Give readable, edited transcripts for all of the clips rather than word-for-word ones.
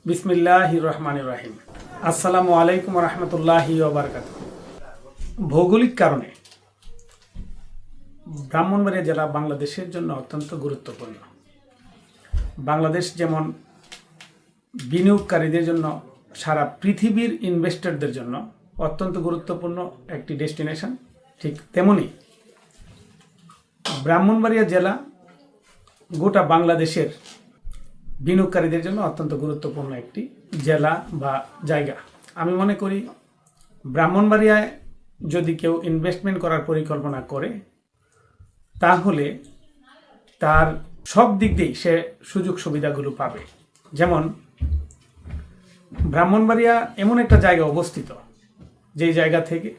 বিসমিল্লাহির রহমানির রহিম। আসসালামু আলাইকুম রহমতুল্লাহি ওয়া বারাকাতুহু। ভৌগোলিক কারণে ব্রাহ্মণবাড়িয়া জেলা বাংলাদেশের জন্য অত্যন্ত গুরুত্বপূর্ণ। বাংলাদেশ যেমন বিনিয়োগকারীদের জন্য, সারা পৃথিবীর ইনভেস্টরদের জন্য অত্যন্ত গুরুত্বপূর্ণ একটি ডেস্টিনেশন, ঠিক তেমনি ব্রাহ্মণবাড়িয়া জেলা গোটা বাংলাদেশের বিনিয়োগকারীদের জন্য অত্যন্ত গুরুত্বপূর্ণ একটি জেলা বা জায়গা। আমি মনে করি ব্রাহ্মণবাড়িয়ায় যদি কেউ ইনভেস্টমেন্ট করার পরিকল্পনা করে তাহলে তার সব দিক দিয়েই সে সুযোগ সুবিধাগুলো পাবে। যেমন ব্রাহ্মণবাড়িয়া এমন একটা জায়গা অবস্থিত যেই জায়গা থেকে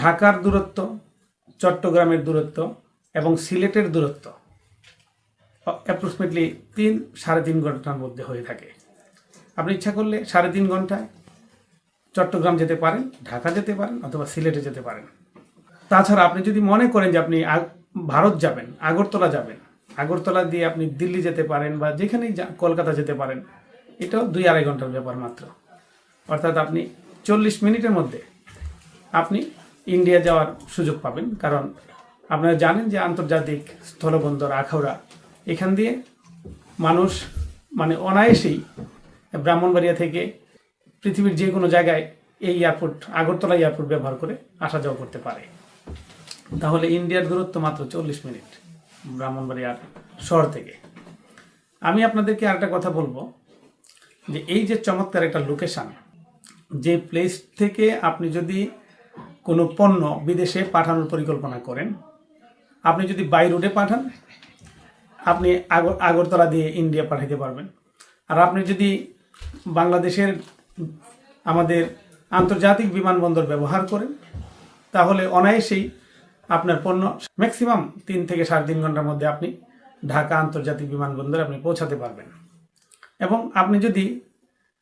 ঢাকার দূরত্ব, চট্টগ্রামের দূরত্ব এবং সিলেটের দূরত্ব অ্যাপ্রক্সিমেটলি 3-3.5 ঘন্টার মধ্যে হয়ে থাকে। আপনি ইচ্ছা করলে 3.5 ঘন্টায় চট্টগ্রাম যেতে পারেন, ঢাকা যেতে পারেন অথবা সিলেটে যেতে পারেন। তাছাড়া আপনি যদি মনে করেন যে আপনি ভারত যাবেন, আগরতলা যাবেন, আগরতলা দিয়ে আপনি দিল্লি যেতে পারেন বা যেখানেই কলকাতা যেতে পারেন, এটাও 2-2.5 ঘন্টার ব্যাপার মাত্র। অর্থাৎ আপনি 40 মিনিটের মধ্যে আপনি ইন্ডিয়া যাওয়ার সুযোগ পাবেন। কারণ আপনারা জানেন যে আন্তর্জাতিক স্থলবন্দর আখাউড়া, এখান দিয়ে মানুষ অনায়াসেই ব্রাহ্মণবাড়িয়া থেকে পৃথিবীর যে কোনো জায়গায় এই এয়ারপোর্ট, আগরতলা এয়ারপোর্ট ব্যবহার করে আসা যাওয়া করতে পারে। তাহলে ইন্ডিয়ার দূরত্ব মাত্র 40 মিনিট ব্রাহ্মণবাড়িয়ার শহর থেকে। আমি আপনাদেরকে আরেকটা কথা বলবো যে এই যে চমৎকার একটা লোকেশান, যে প্লেস থেকে আপনি যদি কোনো পণ্য বিদেশে পাঠানোর পরিকল্পনা করেন, আপনি যদি বাই রোডে পাঠান, আপনি আগরতলা দিয়ে ইন্ডিয়া পাঠাতে পারবেন। আর আপনি যদি বাংলাদেশের আমাদের আন্তর্জাতিক বিমানবন্দর ব্যবহার করেন তাহলে অনায়াসেই আপনার পণ্য ম্যাক্সিমাম 3 থেকে 3.5 ঘন্টার মধ্যে আপনি ঢাকা আন্তর্জাতিক বিমানবন্দরে আপনি পৌঁছাতে পারবেন। এবং আপনি যদি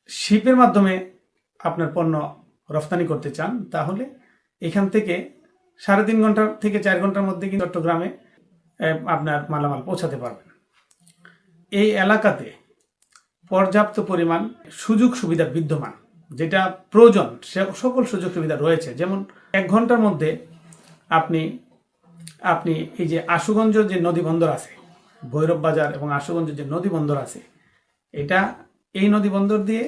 শিপের মাধ্যমে আপনার পণ্য রফতানি করতে চান তাহলে এখান থেকে 3.5 ঘন্টা থেকে 4 ঘন্টার মধ্যে কিন্তু চট্টগ্রামে আপনার মালামাল পৌঁছাতে পারবেন। এই এলাকাতে পর্যাপ্ত পরিমাণ সুযোগ সুবিধা বিদ্যমান, যেটা প্রয়োজন সকল সুযোগ সুবিধা রয়েছে। যেমন 1 ঘন্টার মধ্যে আপনি এই যে আশুগঞ্জ যে নদী বন্দর আছে, ভৈরব বাজার এবং আশুগঞ্জ যে নদী বন্দর আছে, এই নদী বন্দর দিয়ে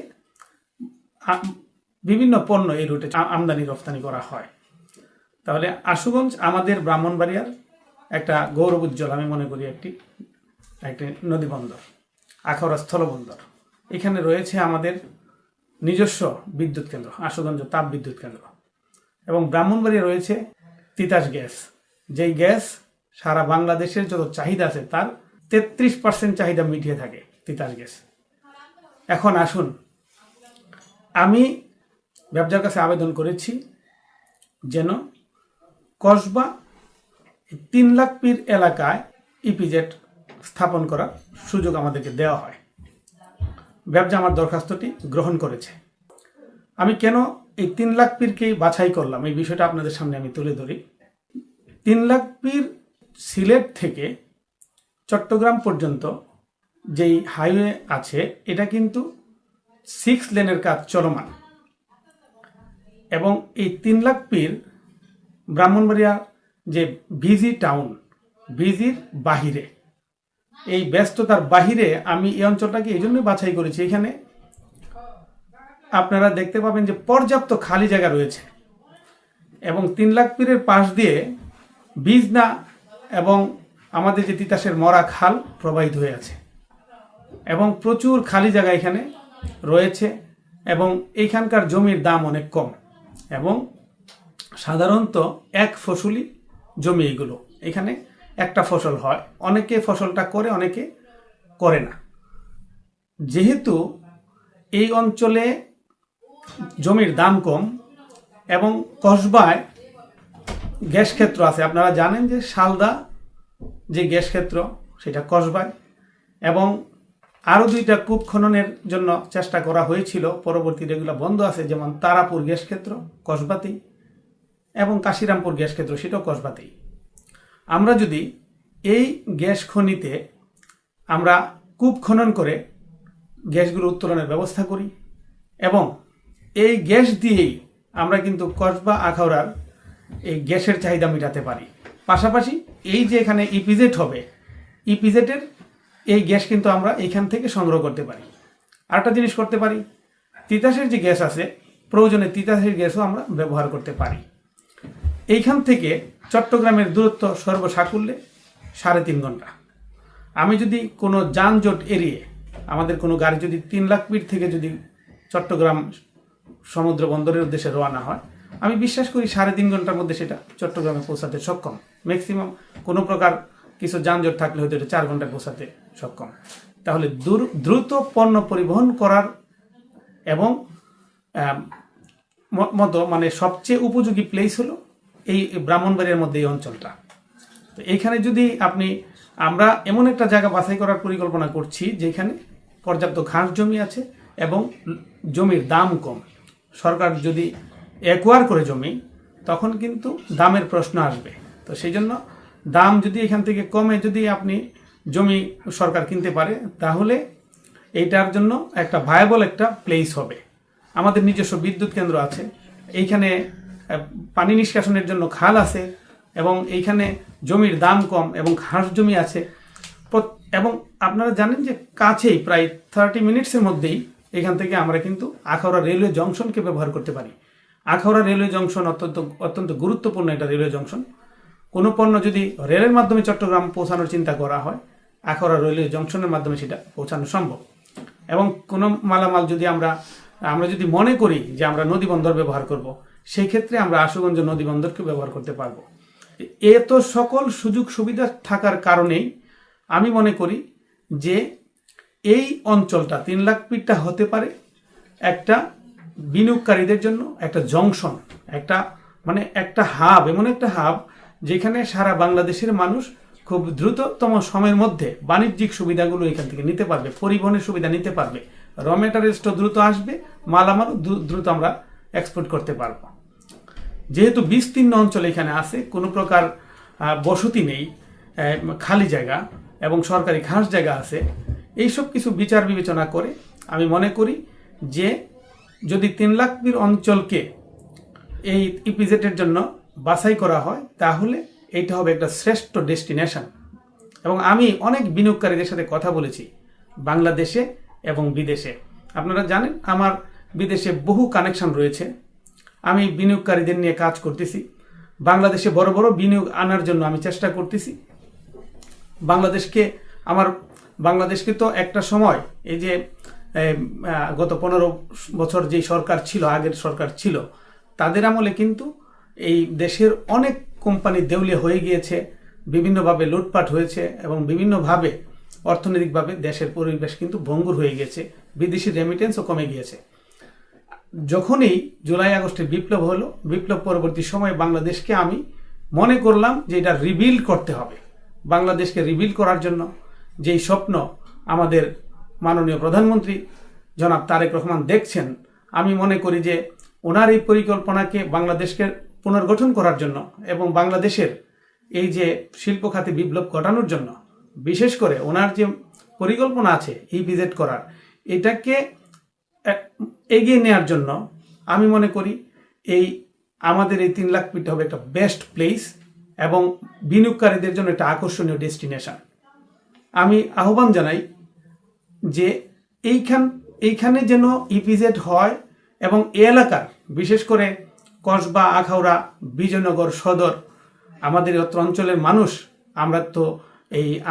বিভিন্ন পণ্য এই রুটে আমদানি রপ্তানি করা হয়। তাহলে আশুগঞ্জ আমাদের ব্রাহ্মণবাড়িয়ার একটা গৌরব উজ্জ্বল, আমি মনে করি একটি নদী বন্দর, আখাউড়া স্থলবন্দর। এখানে রয়েছে আমাদের নিজস্ব বিদ্যুৎ কেন্দ্র, আশুগঞ্জ তাপ বিদ্যুৎ কেন্দ্র, এবং ব্রাহ্মণবাড়িয়া রয়েছে তিতাস গ্যাস, যেই গ্যাস সারা বাংলাদেশের যত চাহিদা আছে তার 33% চাহিদা মিটিয়ে থাকে তিতাস গ্যাস। এখন আসুন, আমি ব্যবসার কাছে আবেদন করেছি যেন কসবা 3 লাখ পীর এলাকায় ইপিজেড স্থাপন করার সুযোগ আমাদেরকে দেওয়া হয়। ব্যবসা আমার দরখাস্তটি গ্রহণ করেছে। আমি কেন এই 3 লাখ পীরকেই বাছাই করলাম, এই বিষয়টা আপনাদের সামনে আমি তুলে ধরি। 3 লাখ পীর সিলেট থেকে চট্টগ্রাম পর্যন্ত যেই হাইওয়ে আছে এটা কিন্তু 6 লেনের কাজ চলমান, এবং এই 3 লাখ পীর ব্রাহ্মণবাড়িয়া যে বিজি টাউন, বিজির বাহিরে, এই ব্যস্ততার বাহিরে আমি এই অঞ্চলটাকে এই জন্যই বাছাই করেছি। এখানে আপনারা দেখতে পাবেন যে পর্যাপ্ত খালি জায়গা রয়েছে, এবং 3 লাখ পীরের পাশ দিয়ে বিজনা এবং আমাদের যে তিতাসের মরা খাল প্রবাহিত হয়ে আছে, এবং প্রচুর খালি জায়গা এখানে রয়েছে, এবং এইখানকার জমির দাম অনেক কম, এবং সাধারণত এক ফসলি জমি এগুলো। এখানে একটা ফসল হয়, অনেকে ফসলটা করে, অনেকে করে না। যেহেতু এই অঞ্চলে জমির দাম কম এবং কসবায় গ্যাস ক্ষেত্র আছে, আপনারা জানেন যে শালদা যে গ্যাস ক্ষেত্র সেটা কসবায়, এবং আরও 2টা কূপ খননের জন্য চেষ্টা করা হয়েছিল, পরবর্তীতে এগুলো বন্ধ আছে। যেমন তারাপুর গ্যাস ক্ষেত্র কসবাতেই, এবং কাশিরামপুর গ্যাস ক্ষেত্র সেটাও কসবাতেই। আমরা যদি এই গ্যাস খনিতে আমরা কূপ খনন করে গ্যাসগুলো উত্তোলনের ব্যবস্থা করি এবং এই গ্যাস দিয়েই আমরা কিন্তু কসবা আখাউড়ার এই গ্যাসের চাহিদা মেটাতে পারি। পাশাপাশি এই যে এখানে ইপিজেড হবে, ইপিজেডের এই গ্যাস কিন্তু আমরা এইখান থেকে সংগ্রহ করতে পারি। আরেকটা জিনিস করতে পারি, তিতাসের যে গ্যাস আছে, প্রয়োজনে তিতাসের গ্যাসও আমরা ব্যবহার করতে পারি। এইখান থেকে চট্টগ্রামের দূরত্ব সর্বসাকুল্যে 3.5 ঘন্টা। আমি যদি কোনো যানজট এড়িয়ে আমাদের কোনো গাড়ি যদি 3 লাখ ফিট থেকে যদি চট্টগ্রাম সমুদ্র বন্দরের উদ্দেশ্যে রওনা হয়, আমি বিশ্বাস করি 3.5 ঘন্টার মধ্যে সেটা চট্টগ্রামে পৌঁছাতে সক্ষম। ম্যাক্সিমাম কোনো প্রকার কিছু যানজট থাকলে হয়তো এটা 4 ঘন্টায় পৌঁছাতে সক্ষম। তাহলে দ্রুত পণ্য পরিবহন করার এবং মতো মানে সবচেয়ে উপযোগী প্লেস হলো এই ব্রাহ্মণবাড়িয়ার মধ্যে এই অঞ্চলটা। তো এইখানে যদি আমরা এমন একটা জায়গা বাছাই করার পরিকল্পনা করছি যেখানে পর্যাপ্ত ঘাস জমি আছে এবং জমির দাম কম। সরকার যদি অ্যাকোয়ার করে জমি, তখন কিন্তু দামের প্রশ্ন আসবে। তো সেই জন্য দাম যদি এখান থেকে কমে যদি আপনি জমি সরকার কিনতে পারে, তাহলে এইটার জন্য একটা ভায়াবল একটা প্লেস হবে। আমাদের নিজস্ব বিদ্যুৎ কেন্দ্র আছে, এইখানে পানি নিষ্কাশনের জন্য খাল আছে এবং এইখানে জমির দাম কম এবং ঘাস জমি আছে। এবং আপনারা জানেন যে কাছেই প্রায় 30 মিনিটসের মধ্যেই এখান থেকে আমরা কিন্তু আখাউড়া রেলওয়ে জংশনকে ব্যবহার করতে পারি। আখাউড়া রেলওয়ে জংশন অত্যন্ত গুরুত্বপূর্ণ একটা রেলওয়ে জংশন। কোনো পণ্য যদি রেলের মাধ্যমে চট্টগ্রাম পৌঁছানোর চিন্তা করা হয়, আখাউড়া রেলওয়ে জংশনের মাধ্যমে সেটা পৌঁছানো সম্ভব। এবং কোনো মালামাল যদি আমরা যদি মনে করি যে আমরা নদী বন্দর ব্যবহার করব, সেই ক্ষেত্রে আমরা আশুগঞ্জ নদী বন্দরকে ব্যবহার করতে পারবো। এত সকল সুযোগ সুবিধা থাকার কারণেই আমি মনে করি যে এই অঞ্চলটা 3 লাখ ফিটটা হতে পারে একটা বিনিয়োগকারীদের জন্য একটা জংশন, একটা হাব, এমন একটা হাব যেখানে সারা বাংলাদেশের মানুষ খুব দ্রুততম সময়ের মধ্যে বাণিজ্যিক সুবিধাগুলো এখান থেকে নিতে পারবে, পরিবহনের সুবিধা নিতে পারবে, র ম্যাটেরিয়ালসটা দ্রুত আসবে, মালামাল দ্রুত আমরা এক্সপোর্ট করতে পারবো। যেহেতু বিস্তীর্ণ অঞ্চল এখানে আছে, কোনো প্রকার বসতি নেই, খালি জায়গা এবং সরকারি ঘাস জায়গা আছে, এইসব কিছু বিচার বিবেচনা করে আমি মনে করি যে যদি 3 লাখ ফিট অঞ্চলকে এই ইপিজেডের জন্য বাছাই করা হয়, তাহলে এইটা হবে একটা শ্রেষ্ঠ ডেস্টিনেশন। এবং আমি অনেক বিনিয়োগকারীদের সাথে কথা বলেছি বাংলাদেশে এবং বিদেশে। আপনারা জানেন আমার বিদেশে বহু কানেকশন রয়েছে। আমি বিনিয়োগকারীদের নিয়ে কাজ করতেছি। বাংলাদেশে বড় বড় বিনিয়োগ আনার জন্য আমি চেষ্টা করতেছি। বাংলাদেশকে তো একটা সময় এই যে গত 15 বছর যে সরকার ছিল, আগের সরকার ছিল, তাদের আমলে কিন্তু এই দেশের অনেক কোম্পানি দেউলিয়া হয়ে গিয়েছে, বিভিন্নভাবে লুটপাট হয়েছে এবং বিভিন্নভাবে অর্থনৈতিকভাবে দেশের পরিবেশ কিন্তু ভঙ্গুর হয়ে গেছে, বিদেশি রেমিটেন্সও কমে গিয়েছে। যখনই জুলাই আগস্টের বিপ্লব হলো, বিপ্লব পরবর্তী সময়ে বাংলাদেশকে আমি মনে করলাম যে এটা রিবিল্ড করতে হবে। বাংলাদেশকে রিবিল্ড করার জন্য যেই স্বপ্ন আমাদের মাননীয় প্রধানমন্ত্রী জনাব তারেক রহমান দেখছেন, আমি মনে করি যে ওনার এই পরিকল্পনাকে বাংলাদেশকে পুনর্গঠন করার জন্য এবং বাংলাদেশের এই যে শিল্প খাতে বিপ্লব ঘটানোর জন্য, বিশেষ করে ওনার যে পরিকল্পনা আছে ইপিজেড করার, এটাকে এগিয়ে নেওয়ার জন্য আমি মনে করি আমাদের এই 3 লাখ ফিট হবে একটা বেস্ট প্লেস এবং বিনিয়োগকারীদের জন্য একটা আকর্ষণীয় ডেস্টিনেশন। আমি আহ্বান জানাই যে এইখানে যেন ইপিজেড হয় এবং এই এলাকার বিশেষ করে কসবা, আখাউড়া, বিজয়নগর সদর, আমাদের অঞ্চলের মানুষ, আমরা তো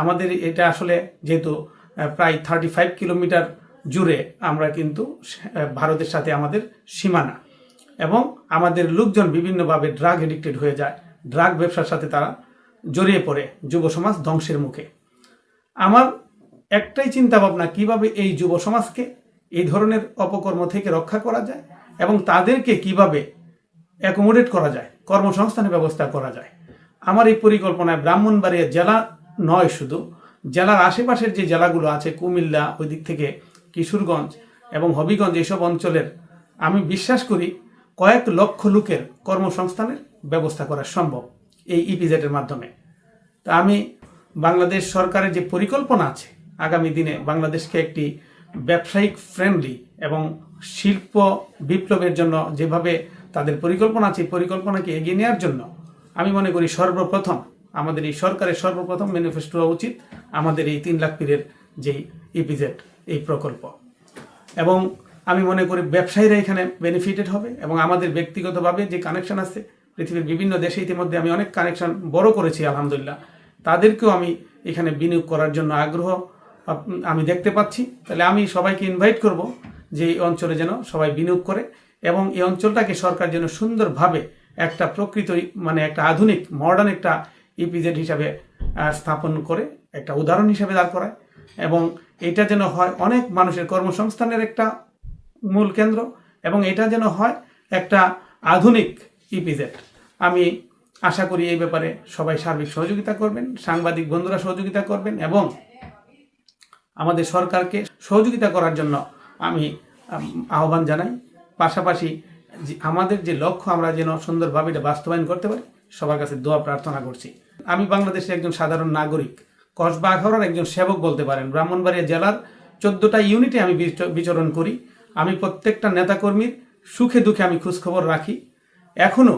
আমাদের এটা আসলে যেহেতু প্রায় 35 কিলোমিটার জুড়ে আমরা কিন্তু ভারতের সাথে আমাদের সীমানা, এবং আমাদের লোকজন বিভিন্নভাবে ড্রাগ এডিক্টেড হয়ে যায়, ড্রাগ ব্যবসার সাথে তারা জড়িয়ে পড়ে, যুব সমাজ ধ্বংসের মুখে। আমার একটাই চিন্তা ভাবনা, কিভাবে এই যুব সমাজকে এই ধরনের অপকর্ম থেকে রক্ষা করা যায় এবং তাদেরকে কিভাবে অ্যাকোমোডেট করা যায়, কর্মসংস্থানের ব্যবস্থা করা যায়। আমার এই পরিকল্পনায় ব্রাহ্মণবাড়িয়া জেলা নয়, শুধু জেলার আশেপাশের যে জেলাগুলো আছে, কুমিল্লা, ওই দিক থেকে কিশোরগঞ্জ এবং হবিগঞ্জ, এইসব অঞ্চলের আমি বিশ্বাস করি কয়েক লক্ষ লোকের কর্মসংস্থানের ব্যবস্থা করা সম্ভব এই ইপিজেডের মাধ্যমে। তা আমি বাংলাদেশ সরকারের যে পরিকল্পনা আছে আগামী দিনে বাংলাদেশকে একটি ব্যবসায়িক ফ্রেন্ডলি এবং শিল্প বিপ্লবের জন্য যেভাবে তাদের পরিকল্পনা আছে, পরিকল্পনাকে এগিয়ে নেওয়ার জন্য আমি মনে করি সর্বপ্রথম আমাদের এই সরকারের সর্বপ্রথম ম্যানিফেস্টো হওয়া উচিত আমাদের এই 3 লাখ পীরের যেই ইপিজেড এই প্রকল্প। এবং আমি মনে করি ব্যবসায়ীরা এখানে বেনিফিটেড হবে এবং আমাদের ব্যক্তিগতভাবে যে কানেকশন আছে পৃথিবীর বিভিন্ন দেশে ইতিমধ্যে আমি অনেক কানেকশন বড় করেছি আলহামদুলিল্লাহ, তাদেরকেও আমি এখানে বিনিয়োগ করার জন্য আগ্রহ আমি দেখতে পাচ্ছি। তাহলে আমি সবাইকে ইনভাইট করব যে এই অঞ্চলে যেন সবাই বিনিয়োগ করে এবং এই অঞ্চলটাকে সরকার যেন সুন্দরভাবে একটা প্রকৃত মানে একটা আধুনিক মডার্ন একটা ইপিজেড হিসাবে স্থাপন করে একটা উদাহরণ হিসাবে দাঁড় করায় এবং এটা যেন হয় অনেক মানুষের কর্মসংস্থানের একটা মূল কেন্দ্র এবং এটা যেন হয় একটা আধুনিক ইপিজেড। আমি আশা করি এই ব্যাপারে সবাই সার্বিক সহযোগিতা করবেন, সাংবাদিক বন্ধুরা সহযোগিতা করবেন এবং আমাদের সরকারকে সহযোগিতা করার জন্য আমি আহ্বান জানাই। পাশাপাশি আমাদের যে লক্ষ্য আমরা যেন সুন্দরভাবে এটা বাস্তবায়ন করতে পারি সবার কাছে দোয়া প্রার্থনা করছি। আমি বাংলাদেশের একজন সাধারণ নাগরিক, কসবা আখাউড়ার একজন সেবক বলতে পারেন। ব্রাহ্মণবাড়িয়া জেলার 14টা ইউনিটে আমি বিচরণ করি। আমি প্রত্যেকটা নেতাকর্মীর সুখে দুঃখে আমি খোঁজখবর রাখি। এখনও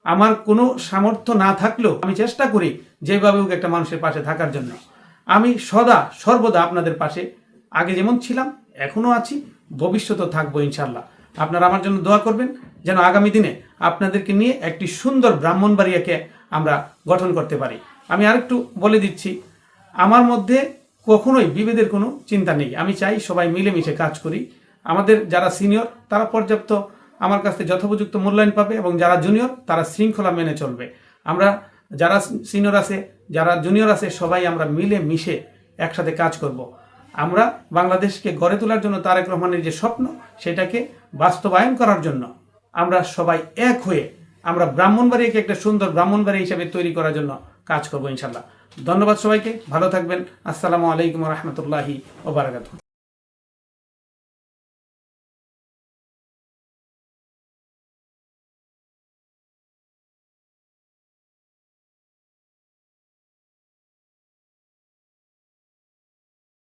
আমার কোনো সামর্থ্য না থাকলেও আমি চেষ্টা করি যেভাবে হোক একটা মানুষের পাশে থাকার জন্য। আমি সর্বদা আপনাদের পাশে আগে যেমন ছিলাম এখনও আছি, ভবিষ্যতেও থাকবো ইনশাল্লাহ। আপনারা আমার জন্য দোয়া করবেন যেন আগামী দিনে আপনাদেরকে নিয়ে একটি সুন্দর ব্রাহ্মণবাড়িয়াকে আমরা গঠন করতে পারি। আমি আরেকটু বলে দিচ্ছি, আমার মধ্যে কখনোই বিভেদের কোনো চিন্তা নেই। আমি চাই সবাই মিলেমিশে কাজ করি। আমাদের যারা সিনিয়র তারা পর্যাপ্ত আমার কাছে যথোপযুক্ত মূল্যায়ন পাবে এবং যারা জুনিয়র তারা শৃঙ্খলা মেনে চলবে। আমরা যারা সিনিয়র আছে যারা জুনিয়র আছে সবাই আমরা মিলে মিশে একসাথে কাজ করব। আমরা বাংলাদেশকে গড়ে তোলার জন্য তারেক রহমানের যে স্বপ্ন সেটাকে বাস্তবায়ন করার জন্য আমরা সবাই এক হয়ে আমরা ব্রাহ্মণবাড়িয়াকে একটা সুন্দর ব্রাহ্মণবাড়ি হিসেবে তৈরি করার জন্য কাজ করবো ইনশাল্লাহ। ধন্যবাদ সবাইকে, ভালো থাকবেন। আসসালামু আলাইকুম রহমতুল্লাহি ওয়া বারাকাতুহু।